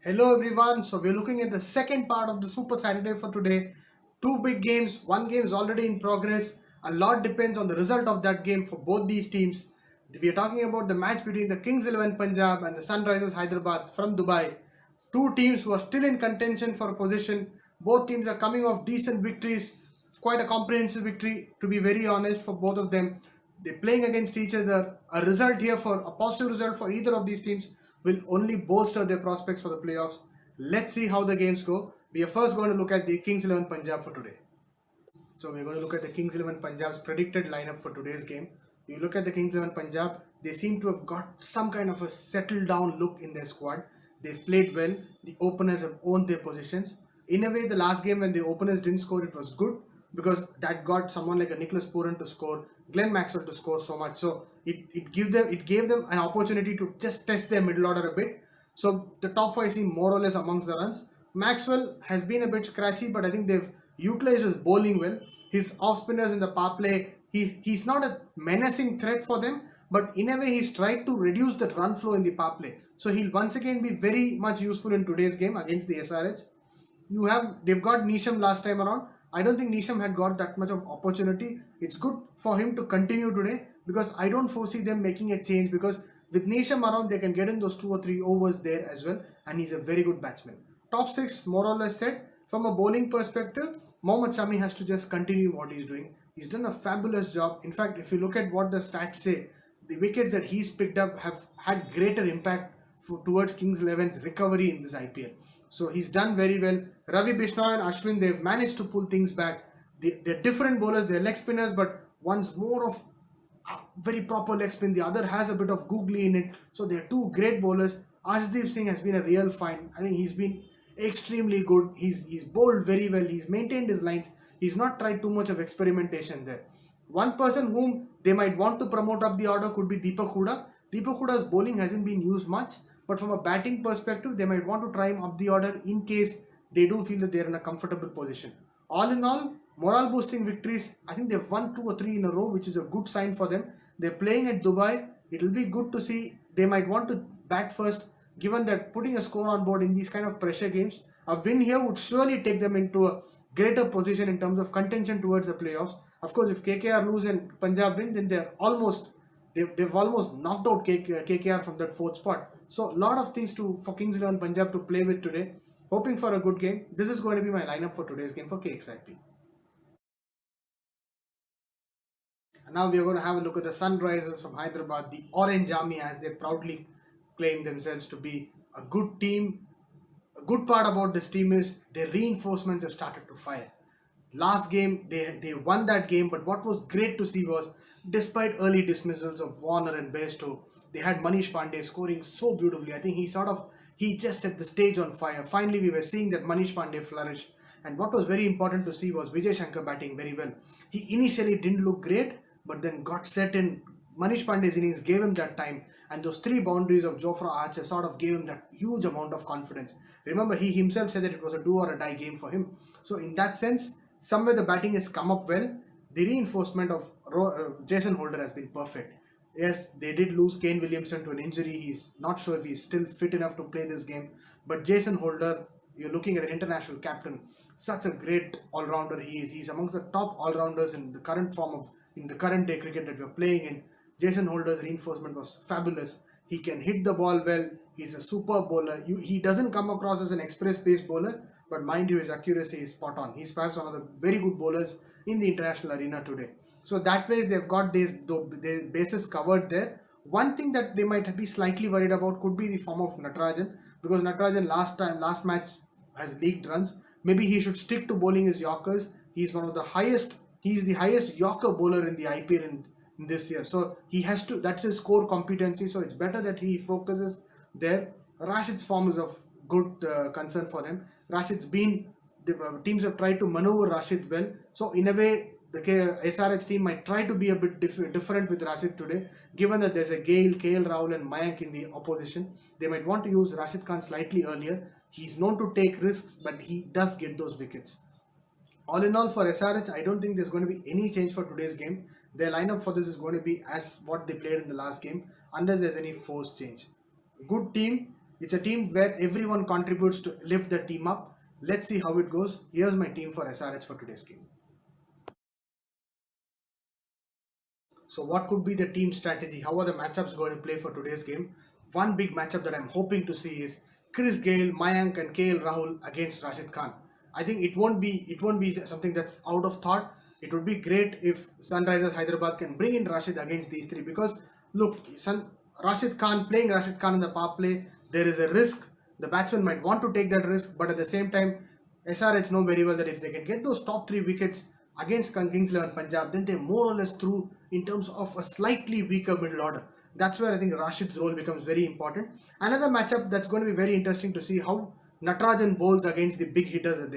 Hello everyone. So we're looking at the second part of the Super Saturday for today. Two big games. One game is already in progress. A lot depends on the result of that game for both these teams. We are talking about the match between the Kings 11 Punjab and the Sunrisers Hyderabad from Dubai. Two teams who are still in contention for a position. Both teams are coming off decent victories. Quite a comprehensive victory, to be very honest, for both of them. They're playing against each other. A result here for a positive result for either of these teams will only bolster their prospects for the playoffs. Let's see how the games go. We are first going to look at the Kings 11 Punjab for today. So we're going to look at the Kings 11 Punjab's predicted lineup for today's game. You look at the Kings 11 Punjab, they seem to have got some kind of a settled down look in their squad. They've played well. The openers have owned their positions. In a way, the last game when the openers didn't score, it was good because that got someone like a Nicholas Puran to score, Glenn Maxwell to score so much. So it gave them an opportunity to just test their middle order a bit. So the top five seem more or less amongst the runs. Maxwell has been a bit scratchy, but I think they've utilized his bowling well. His off spinners in the power play, he's not a menacing threat for them, but in a way he's tried to reduce the run flow in the power play. So he'll once again be very much useful in today's game against the SRH. They've got Nisham last time around. I don't think Nisham had got that much of opportunity. It's good for him to continue today because I don't foresee them making a change because with Nisham around they can get in those 2 or 3 overs there as well, and he's a very good batsman. Top six more or less set. From a bowling perspective, Mohammad Shami has to just continue what he's doing. He's done a fabulous job. In fact, if you look at what the stats say, the wickets that he's picked up have had greater impact towards Kings 11's recovery in this IPL. So he's done very well. Ravi Bishnoi and Ashwin, they've managed to pull things back. They're different bowlers, they're leg spinners, but one's more of a very proper leg spin, the other has a bit of googly in it. So they're two great bowlers. Arshdeep Singh has been a real find. I think he's been extremely good. He's bowled very well. He's maintained his lines. He's not tried too much of experimentation there. One person whom they might want to promote up the order could be Deepak Huda. Deepak Huda's bowling hasn't been used much, but from a batting perspective, they might want to try him up the order in case they do feel that they're in a comfortable position. All in all, morale boosting victories. I think they've won 2 or 3 in a row, which is a good sign for them. They're playing at Dubai. It'll be good to see. They might want to bat first, given that putting a score on board in these kind of pressure games, a win here would surely take them into a greater position in terms of contention towards the playoffs. Of course, if KKR lose and Punjab win, then they've almost knocked out KKR from that fourth spot. So a lot of things for Kings 11 Punjab to play with today. Hoping for a good game. This is going to be my lineup for today's game for KXIP. Now we are going to have a look at the Sunrisers from Hyderabad, the Orange Army, as they proudly claim themselves to be a good team. A good part about this team is their reinforcements have started to fire. Last game, they won that game, but what was great to see was, despite early dismissals of Warner and Bairstow, they had Manish Pandey scoring so beautifully. I think he just set the stage on fire. Finally, we were seeing that Manish Pandey flourish. And what was very important to see was Vijay Shankar batting very well. He initially didn't look great, but then got set in. Manish Pandey's innings gave him that time, and those 3 boundaries of Jofra Archer sort of gave him that huge amount of confidence. Remember, he himself said that it was a do or a die game for him. So, in that sense, somewhere the batting has come up well. The reinforcement of Jason Holder has been perfect. Yes, they did lose Kane Williamson to an injury. He's not sure if he's still fit enough to play this game. But Jason Holder, you're looking at an international captain, such a great all-rounder he is. He's amongst the top all-rounders in the current day cricket that we're playing in. Jason Holder's reinforcement was fabulous. He can hit the ball well. He's a super bowler. He doesn't come across as an express pace bowler, but mind you, his accuracy is spot on. He's perhaps one of the very good bowlers in the international arena today. So that way they've got their bases covered there. One thing that they might be slightly worried about could be the form of Natarajan, because Natarajan last match has leaked runs. Maybe he should stick to bowling his Yorkers. He's the highest Yorker bowler in the IPL in this year. So he has to, that's his core competency. So it's better that he focuses there. Rashid's form is of good concern for them. The teams have tried to maneuver Rashid well. So in a way, the SRH team might try to be a bit different with Rashid today, given that there's a Gale, KL Rahul and Mayank in the opposition. They might want to use Rashid Khan slightly earlier. He's known to take risks, but he does get those wickets. All in all, for SRH, I don't think there's going to be any change for today's game. Their lineup for this is going to be as what they played in the last game, unless there's any forced change. Good team. It's a team where everyone contributes to lift the team up. Let's see how it goes. Here's my team for SRH for today's game. So what could be the team strategy? How are the matchups going to play for today's game? One big matchup that I'm hoping to see is Chris Gale, Mayank and KL Rahul against Rashid Khan. I think it won't be something that's out of thought. It would be great if Sunrisers Hyderabad can bring in Rashid against these three, because look, Rashid Khan, playing Rashid Khan in the power play, there is a risk. The batsman might want to take that risk, but at the same time, SRH know very well that if they can get those top three wickets against Kings and Punjab, then they're more or less through in terms of a slightly weaker middle order. That's where I think Rashid's role becomes very important. Another matchup that's going to be very interesting to see how Natarajan bowls against the big hitters that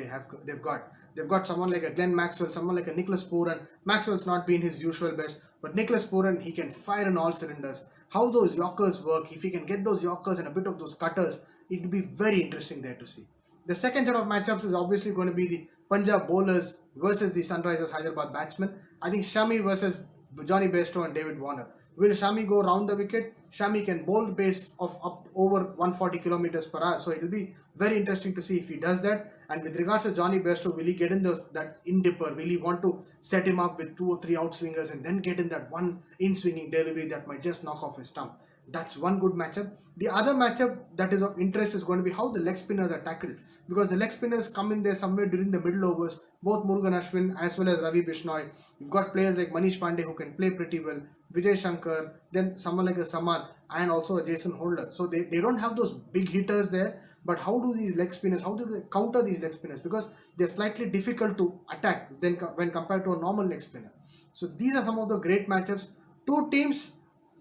they've got. They've got someone like a Glenn Maxwell, someone like a Nicholas Pooran. Maxwell's not been his usual best, but Nicholas Pooran, he can fire on all cylinders. How those Yorkers work, if he can get those Yorkers and a bit of those cutters, it will be very interesting there to see. The second set of matchups is obviously going to be the Punjab bowlers versus the Sunrisers Hyderabad batsmen. I think Shami versus Johnny Bairstow and David Warner. Will Shami go round the wicket? Shami can bowl pace of up over 140 kilometers per hour. So it will be very interesting to see if he does that. And with regards to Johnny Bairstow, will he get in that in dipper? Will he want to set him up with two or three outswingers and then get in that one in swinging delivery that might just knock off his stump? That's one good matchup. The other matchup that is of interest is going to be how the leg spinners are tackled, because the leg spinners come in there somewhere during the middle overs, both Murugan Ashwin as well as Ravi Bishnoi. You've got players like Manish Pandey who can play pretty well, Vijay Shankar, then someone like a Samad and also a Jason Holder. So they don't have those big hitters there, but how do these leg spinners, how do they counter these leg spinners? Because they're slightly difficult to attack than when compared to a normal leg spinner. So these are some of the great matchups. Two teams,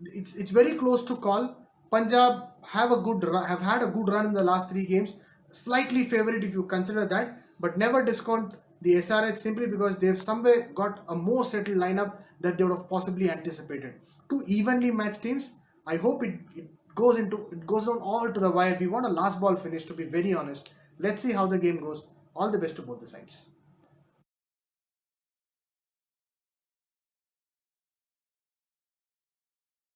it's very close to call. Punjab have had a good run in the last three games, slightly favorite if you consider that, but never discount the SRH simply because they've somewhere got a more settled lineup that they would have possibly anticipated. Two evenly matched teams. I hope it goes on all to the wire. We want a last ball finish, to be very honest. Let's see how the game goes. All the best to both the sides.